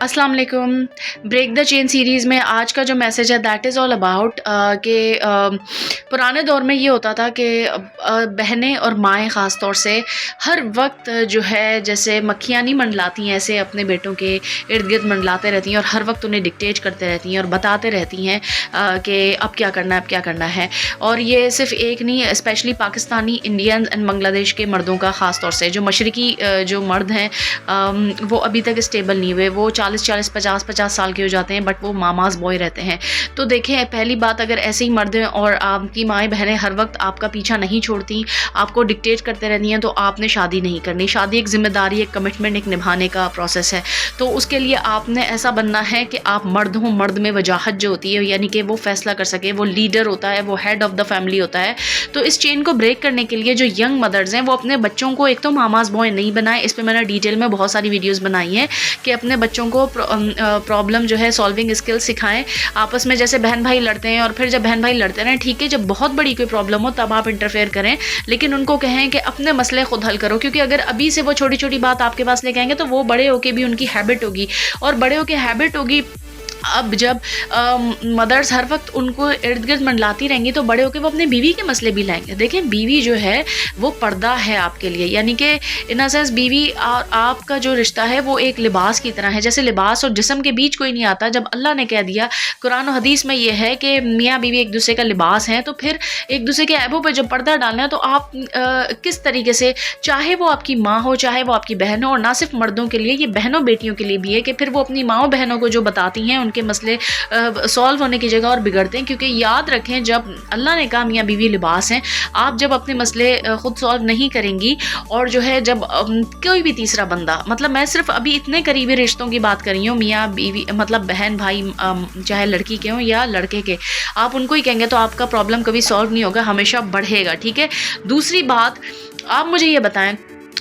अस्सलाम वालेकुम। Break the chain series में आज का जो मैसेज है दैट इज़ ऑल अबाउट कि पुराने दौर में ये होता था कि बहनें और माएँ ख़ास तौर से हर वक्त जो है जैसे मक्खियाँ नहीं मंडलाती हैं, ऐसे अपने बेटों के इर्द गिर्द मंडलाते रहती हैं और हर वक्त उन्हें डिक्टेट करते रहती हैं और बताते रहती हैं कि अब क्या करना है, अब क्या करना है। और ये सिर्फ एक नहीं, specially Pakistani, Indian and Bangladesh के मर्दों का ख़ास तौर से, जो मशरकी जो मर्द हैं वो अभी तक स्टेबल नहीं हुए। वो 40-40, 50-50 साल के हो जाते हैं बट वो मामाज बॉय रहते हैं। तो देखें, पहली बात, अगर ऐसे ही मर्द हैं और आपकी माएँ बहनें हर वक्त आपका पीछा नहीं छोड़ती, आपको डिक्टेट करते रहती हैं, तो आपने शादी नहीं करनी। शादी एक ज़िम्मेदारी, एक कमिटमेंट, एक निभाने का प्रोसेस है। तो उसके लिए आपने ऐसा बनना है कि आप मर्द हों, मर्द में वजाहत जो होती है, यानी कि वो फैसला कर सके, वो लीडर होता है, वो हेड ऑफ़ द फैमिली होता है। तो इस चेन को ब्रेक करने के लिए जो यंग मदर्स हैं वो अपने बच्चों को एक तो मामाज बॉय नहीं बनाएं। इस पे मैंने डिटेल में बहुत सारी वीडियोस बनाई हैं कि अपने बच्चों को प्रॉब्लम जो है सॉल्विंग स्किल सिखाएं। आपस में जैसे बहन भाई लड़ते हैं, और फिर जब बहन भाई लड़ते रहें, ठीक है, जब बहुत बड़ी कोई प्रॉब्लम हो तब आप इंटरफेयर करें, लेकिन उनको कहें कि अपने मसले खुद हल करो। क्योंकि अगर अभी से वो छोटी छोटी बात आपके पास लेके आएंगे तो वो बड़े होके भी उनकी हैबिट होगी, और बड़े होके हैबिट होगी। अब जब मदर्स हर वक्त उनको इर्द गिर्द मंडलाती रहेंगी तो बड़े होकर वो अपने बीवी के मसले भी लाएंगे। देखें, बीवी जो है वो पर्दा है आपके लिए, यानी कि इन अ सेंस बीवी और आपका जो रिश्ता है वो एक लिबास की तरह है। जैसे लिबास और जिस्म के बीच कोई नहीं आता। जब अल्लाह ने कह दिया कुरान और हदीस में ये है कि मियाँ बीवी एक दूसरे का लिबास हैं, तो फिर एक दूसरे के ऐबों पर जब पर्दा डालना है तो आप किस तरीके से, चाहे वो आपकी माँ हो, चाहे वो आपकी बहन हो, और ना सिर्फ मर्दों के लिए, ये बहनों बेटियों के लिए भी है कि फिर वो अपनी माँओं बहनों को जो बताती हैं के मसले सॉल्व होने की जगह और बिगड़ते हैं। क्योंकि याद रखें, जब अल्लाह ने कहा मियाँ बीवी लिबास हैं, आप जब अपने मसले खुद सॉल्व नहीं करेंगी, और जो है जब कोई भी तीसरा बंदा, मतलब मैं सिर्फ अभी इतने करीबी रिश्तों की बात कर रही हूँ, मियाँ बीवी मतलब बहन भाई, चाहे लड़की के हों या लड़के के, आप उनको ही कहेंगे तो आपका प्रॉब्लम कभी सॉल्व नहीं होगा, हमेशा बढ़ेगा। ठीक है। दूसरी बात, आप मुझे ये बताएं,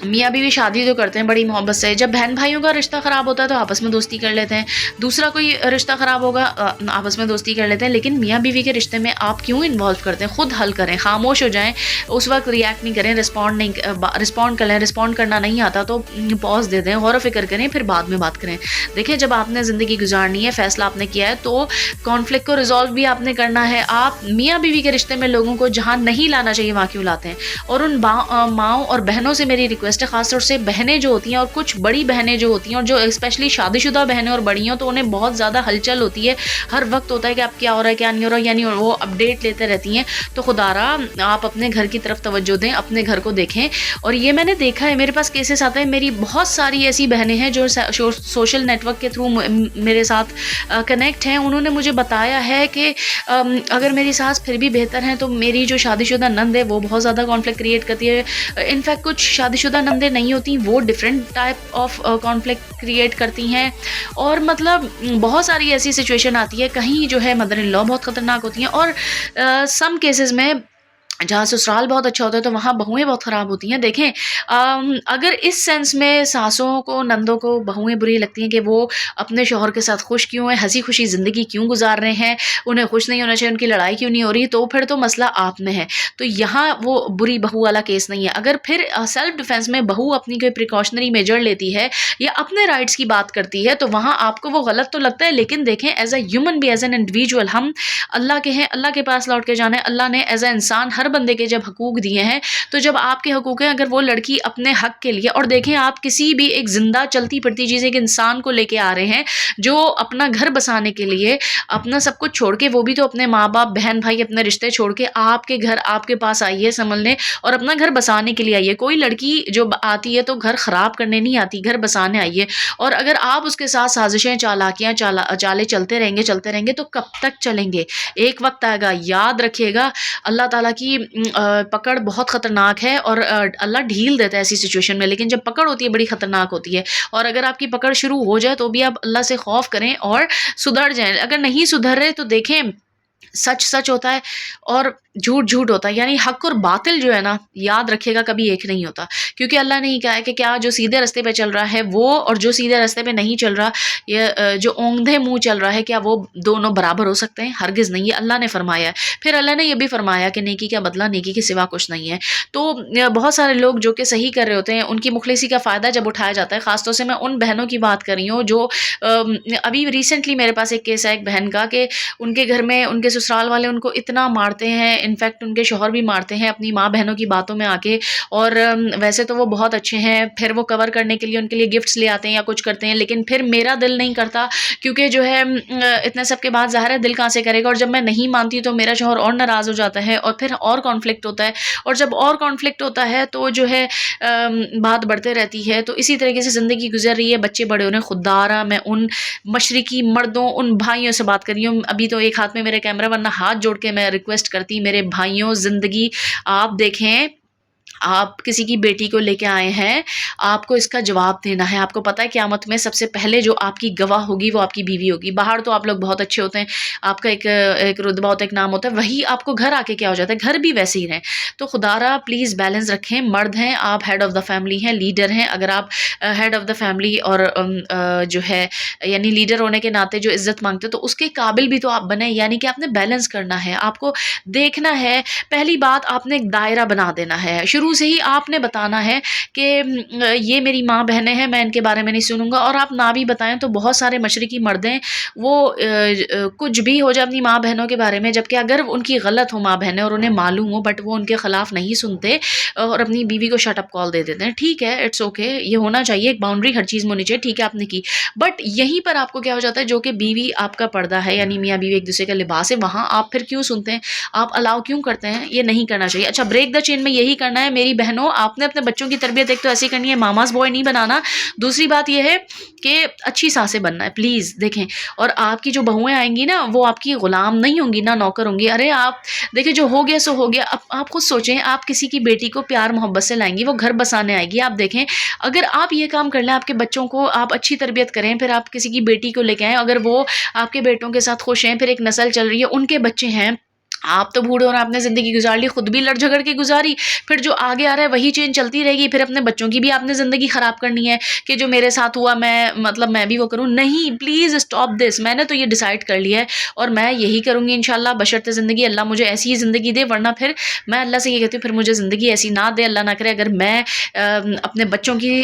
मियाँ बीवी शादी तो करते हैं बड़ी मोहब्बत से, जब बहन भाइयों का रिश्ता ख़राब होता है तो आपस में दोस्ती कर लेते हैं, दूसरा कोई रिश्ता ख़राब होगा आपस में दोस्ती कर लेते हैं, लेकिन मियाँ बीवी के रिश्ते में आप क्यों इन्वॉल्व करते हैं? खुद हल करें, खामोश हो जाएं, उस वक्त रिएक्ट नहीं करें, रिस्पॉन्ड कर लें। रिस्पॉन्ड करना नहीं आता तो पॉज दे दें, गौर फिक्र करें, फिर बाद में बात करें। देखें, जब आपने ज़िंदगी गुजारनी है, फ़ैसला आपने किया है, तो कॉन्फ्लिक्ट को रिजॉल्व भी आपने करना है। आप मियाँ बीवी के रिश्ते में लोगों को जहाँ नहीं लाना चाहिए वहाँ क्यों लाते हैं? और उन माँओं और बहनों से मेरी रिक्वेस्ट है, ख़ासतौर से बहनें जो होती हैं और कुछ बड़ी बहनें जो होती हैं, और जो स्पेशली शादीशुदा बहनें और बड़ी हों, तो उन्हें बहुत ज़्यादा हलचल होती है, हर वक्त होता है कि अब क्या हो रहा है, क्या नहीं हो रहा है, यानी वो अपडेट लेते रहती हैं। तो खुदारा आप अपने घर की तरफ तवज्जो दें, अपने घर को देखें। और ये मैंने देखा है, मेरे पास केसेस आते हैं, मेरी बहुत सारी ऐसी बहनें हैं जो सोशल नेटवर्क के थ्रू मेरे साथ कनेक्ट हैं। उन्होंने मुझे बताया है कि अगर मेरी सास फिर भी बेहतर हैं, तो मेरी जो शादीशुदा नंद है वो बहुत ज़्यादा कॉन्फ्लिक्ट क्रिएट करती है। इनफैक्ट कुछ शादीशुदा नंदें नहीं होती, वो different type of conflict create करती हैं। और मतलब बहुत सारी ऐसी सिचुएशन आती है, कहीं जो है मदर इन लॉ बहुत ख़तरनाक होती हैं, और सम केसेस में जहाँ ससुराल बहुत अच्छा होता है तो वहाँ बहुएं बहुत ख़राब होती हैं। देखें, अगर इस सेंस में सासों को, नंदों को बहुएं बुरी लगती हैं कि वो अपने शौहर के साथ खुश क्यों हैं, हंसी खुशी ज़िंदगी क्यों गुजार रहे हैं, उन्हें खुश नहीं होना चाहिए, उनकी लड़ाई क्यों नहीं हो रही, तो फिर तो मसला आप में है। तो यहाँ वो बुरी बहू वाला केस नहीं है। अगर फिर सेल्फ डिफेंस में बहू अपनी कोई प्रिकॉशनरी मेजर लेती है या अपने राइट्स की बात करती है, तो वहाँ आपको वो गलत तो लगता है, लेकिन देखें, एज अ ह्यूमन भी, एज एन इंडिविजुअल, हम अल्लाह के हैं, अल्लाह के पास लौट के जाना है। अल्लाह ने एज अ इंसान हर बंदे के जब हकूक दिए हैं, तो जब आपके हकूक हैं, अगर वो लड़की अपने हक के लिए, और देखें, आप किसी भी एक जिंदा चलती फिरती चीज़, एक इंसान को लेके आ रहे हैं जो अपना घर बसाने के लिए अपना सब कुछ छोड़ के, वो भी तो अपने माँ बाप, बहन भाई, अपने रिश्ते छोड़ के आपके घर, आपके पास आई है संभलने और अपना घर बसाने के लिए आई है। कोई लड़की जो आती है तो घर ख़राब करने नहीं आती, घर बसाने आई है। और अगर आप उसके साथ साजिशें, चालाकियाँ, चाले चलते रहेंगे तो कब तक चलेंगे? एक वक्त आएगा, याद रखिएगा, अल्लाह ताला की पकड़ बहुत ख़तरनाक है, और अल्लाह ढील देता है ऐसी सिचुएशन में, लेकिन जब पकड़ होती है बड़ी ख़तरनाक होती है। और अगर आपकी पकड़ शुरू हो जाए तो भी आप अल्लाह से खौफ करें और सुधर जाएं। अगर नहीं सुधर रहे तो देखें, सच सच होता है, और झूठ झूठ होता है, यानी हक और बातिल जो है ना, याद रखिएगा, कभी एक नहीं होता। क्योंकि अल्लाह ने ही कहा है कि क्या जो सीधे रास्ते पे चल रहा है वो और जो सीधे रास्ते पे नहीं चल रहा, ये जो औंधे मुंह चल रहा है, क्या वो दोनों बराबर हो सकते हैं? हरगिज़ नहीं, ये अल्लाह ने फरमाया है। फिर अल्लाह ने ये भी फरमाया कि नेकी का बदला नेकी के सिवा कुछ नहीं है। तो बहुत सारे लोग जो कि सही कर रहे होते हैं, उनकी मुखलिसी का फ़ायदा जब उठाया जाता है, ख़ासतौर से मैं उन बहनों की बात कर रही हूँ जो अभी रिसेंटली मेरे पास एक केस है एक बहन का कि उनके घर में उनके ससुराल वाले उनको इतना मारते हैं, इनफैक्ट उनके शौहर भी मारते हैं अपनी माँ बहनों की बातों में आके। और वैसे तो वो बहुत अच्छे हैं, फिर वो कवर करने के लिए उनके लिए गिफ्ट्स ले आते हैं या कुछ करते हैं, लेकिन फिर मेरा दिल नहीं करता, क्योंकि जो है इतने सब के बाद ज़ाहिर है दिल कहाँ से करेगा। और जब मैं नहीं मानती तो मेरा शौहर और नाराज़ हो जाता है और फिर और कॉन्फ्लिक्ट होता है, और जब और कॉन्फ्लिक्ट होता है तो जो है बात बढ़ते रहती है। तो इसी तरीके से ज़िंदगी गुजर रही है, बच्चे बड़े हो रहे हैं। खुदारा मैं उन मशरकी मर्दों, उन भाइयों से बात कर रही हूँ। अभी तो एक हाथ में मेरे कैमरा, वरना हाथ जोड़ के मैं रिक्वेस्ट करती, मेरे भाइयों, ज़िंदगी आप देखें। आप किसी की बेटी को लेके आए हैं, आपको इसका जवाब देना है। आपको पता है क़यामत में सबसे पहले जो आपकी गवाह होगी वो आपकी बीवी होगी। बाहर तो आप लोग बहुत अच्छे होते हैं, आपका एक रुतबा होता है, एक नाम होता है, वही आपको घर आके क्या हो जाता है, घर भी वैसे ही रहें। तो खुदारा प्लीज़ बैलेंस रखें। मर्द हैं आप, हेड ऑफ़ द फैमिली हैं, लीडर हैं। अगर आप हेड ऑफ़ द फैमिली और जो है यानी लीडर होने के नाते जो इज़्ज़त मांगते हो, तो उसके काबिल भी तो आप बने। यानी कि आपने बैलेंस करना है, आपको देखना है। पहली बात, आपने एक दायरा बना देना है। शुरू से ही आपने बताना है कि ये मेरी माँ बहनें हैं, मैं इनके बारे में नहीं सुनूंगा। और आप ना भी बताएं तो बहुत सारे मशरकी मर्द हैं, वो कुछ भी हो जाए अपनी माँ बहनों के बारे में, जबकि अगर उनकी गलत हो माँ बहनें और उन्हें मालूम हो, बट वो उनके खिलाफ नहीं सुनते और अपनी बीवी को शट अप कॉल दे देते हैं। ठीक है, इट्स ओके, ये होना चाहिए, एक बाउंड्री हर चीज़ में होनी चाहिए। ठीक है, आपने की, बट यहीं पर आपको क्या हो जाता है, जो कि बीवी आपका पर्दा है, यानी मियाँ बीवी एक दूसरे का लिबास है, वहाँ आप फिर क्यों सुनते हैं, आप अलाउ क्यों करते हैं? ये नहीं करना चाहिए। अच्छा, ब्रेक द चेन में यही करना है मेरी बहनों। आपने अपने बच्चों की तरबियत एक तो ऐसी करनी है, मामाज बॉय नहीं बनाना। दूसरी बात यह है कि अच्छी सासें बनना है, प्लीज़ देखें। और आपकी जो बहुएं आएंगी ना, वो आपकी गुलाम नहीं होंगी, ना नौकर होंगी। अरे आप देखिए, जो हो गया सो हो गया। अब आप खुद सोचें, आप किसी की बेटी को प्यार मोहब्बत से लाएंगी, वो घर बसाने आएगी। आप देखें, अगर आप ये काम कर लें, आपके बच्चों को आप अच्छी तरबियत करें, फिर आप किसी की बेटी को लेके आएँ, अगर वो आपके बेटों के साथ खुश हैं, फिर एक नस्ल चल रही है, उनके बच्चे हैं, आप तो बूढ़े और आपने ज़िंदगी गुजार ली, खुद भी लड़ झगड़ के गुजारी, फिर जो आगे आ रहा है वही चेन चलती रहेगी, फिर अपने बच्चों की भी आपने ज़िंदगी ख़राब करनी है कि जो मेरे साथ हुआ मैं भी वो करूँ। नहीं, प्लीज़ स्टॉप दिस। मैंने तो ये डिसाइड कर लिया है और मैं यही करूँगी इंशाल्लाह, बशर्ते ज़िंदगी अल्लाह मुझे ऐसी ही ज़िंदगी दे। वरना फिर मैं अल्लाह से ये कहती हूँ, फिर मुझे ज़िंदगी ऐसी ना दे, अल्लाह ना करे, अगर मैं अपने बच्चों की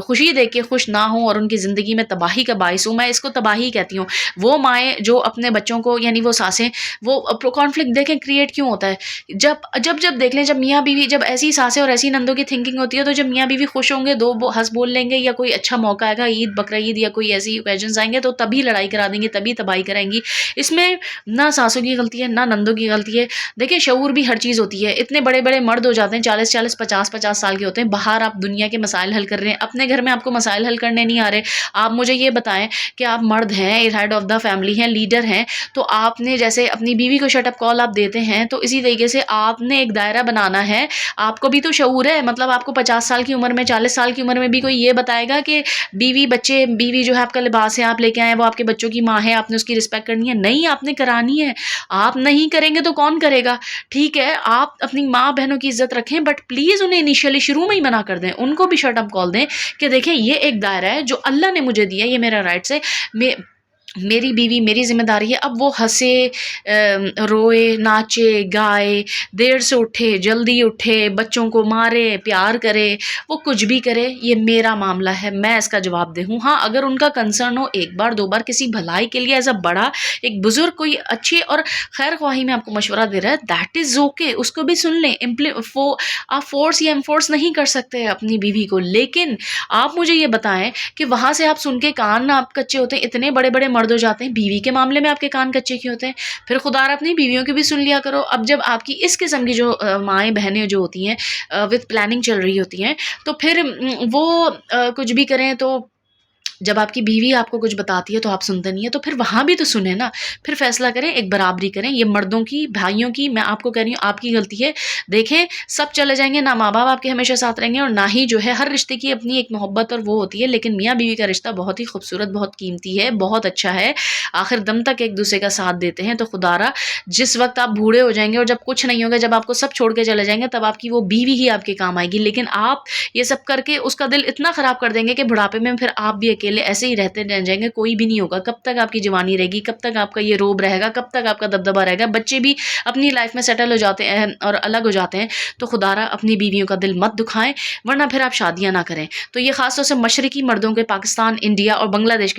खुशी देख के खुश ना हूँ और उनकी ज़िंदगी में तबाही का बाइस हूँ। मैं इसको तबाही कहती हूँ। वो माएँ जो अपने बच्चों को, यानी वो सासें, वो कॉन्फ्लिक्ट देखें क्रिएट क्यों होता है, जब जब जब देख लें, जब मियाँ बीवी, जब ऐसी सासें और ऐसी नंदों की थिंकिंग होती है, तो जब मियाँ बीवी खुश होंगे, दो हंस बोल लेंगे, या कोई अच्छा मौका आएगा, ईद बकरा ईद या कोई ऐसी ओकेजन्स आएंगे, तो तभी लड़ाई करा देंगे, तभी तबाही कराएंगी। इसमें ना सासों की गलती है, ना नंदों की गलती है। देखिए, शऊर भी हर चीज़ होती है। इतने बड़े बड़े मर्द हो जाते हैं, 40-40, 50-50 साल के होते हैं, बाहर आप दुनिया के मसाइल हल कर रहे हैं, अपने घर में आपको मसाइल हल करने नहीं आ रहे। आप मुझे ये बताएं कि आप मर्द हैं, हेड ऑफ़ द फैमिली हैं, लीडर हैं, तो आपने जैसे अपनी बीवी को शट अप कॉल आप देते हैं, तो इसी तरीके से आपने एक दायरा बनाना है। आपको भी तो शऊर है, मतलब आपको 50 साल की उम्र में, 40 साल की उम्र में भी कोई ये बताएगा कि बीवी बच्चे, बीवी जो है आपका लिबास है, आप लेके आए, वो आपके बच्चों की माँ है, आपने उसकी रिस्पेक्ट करनी है? नहीं, आपने करानी है। आप नहीं करेंगे तो कौन करेगा? ठीक है, आप अपनी माँ बहनों की इज्जत रखें, बट प्लीज़ उन्हें इनिशियली शुरू में ही मना कर दें, उनको भी शट अप कॉल दें कि देखें, ये एक दायरा है जो अल्लाह ने मुझे दिया, ये मेरा राइट्स है, मेरी बीवी मेरी ज़िम्मेदारी है। अब वो हँसे, रोए, नाचे, गाए, देर से उठे, जल्दी उठे, बच्चों को मारे, प्यार करे, वो कुछ भी करे, ये मेरा मामला है, मैं इसका जवाब दे हूँ। हाँ, अगर उनका कंसर्न हो एक बार 2 बार किसी भलाई के लिए, एज़ अ बड़ा एक बुज़ुर्ग कोई अच्छी और खैर ख्वाही में आपको मशवरा दे रहा है, दैट इज़ ओके, उसको भी सुन लें। आप फ़ोर्स या एनफ़ोर्स नहीं कर सकते अपनी बीवी को, लेकिन आप मुझे ये बताएं कि वहाँ से आप सुन के कान आप कच्चे होते हैं, इतने बड़े बड़े मर्द हो जाते हैं, बीवी के मामले में आपके कान कच्चे क्यों होते हैं? फिर खुदारा अपनी बीवियों की भी सुन लिया करो। अब जब आपकी इस किस्म की जो माएँ बहनें जो होती हैं विद प्लानिंग चल रही होती हैं, तो फिर वो कुछ भी करें तो जब आपकी बीवी आपको कुछ बताती है तो आप सुनते नहीं है, तो फिर वहाँ भी तो सुने ना। फिर फैसला करें, एक बराबरी करें। ये मर्दों की, भाइयों की, मैं आपको कह रही हूँ, आपकी गलती है। देखें, सब चले जाएंगे, ना माँ बाप आपके हमेशा साथ रहेंगे और ना ही जो है, हर रिश्ते की अपनी एक मोहब्बत और वो होती है, लेकिन मियाँ बीवी का रिश्ता बहुत ही खूबसूरत, बहुत कीमती है, बहुत अच्छा है। आखिर दम तक एक दूसरे का साथ देते हैं। तो खुदारा, जिस वक्त आप बूढ़े हो जाएंगे और जब कुछ नहीं होगा, जब आपको सब छोड़ के चले जाएंगे, तब आपकी वो बीवी ही आपके काम आएगी। लेकिन आप ये सब करके उसका दिल इतना ख़राब कर देंगे कि बुढ़ापे में फिर आप भी अकेले ऐसे ही रहते रह जाएंगे, कोई भी नहीं होगा। कब तक आपकी जवानी रहेगी, कब तक आपका ये रोब रहेगा, कब तक आपका दबदबा रहेगा। बच्चे भी अपनी लाइफ में सेटल हो जाते हैं और अलग हो जाते हैं। तो खुदारा, अपनी बीवियों का दिल मत दुखाएं, वरना फिर आप शादियां ना करें। तो ये खासतौर से मशरकी मर्दों के, पाकिस्तान, इंडिया और बांग्लादेश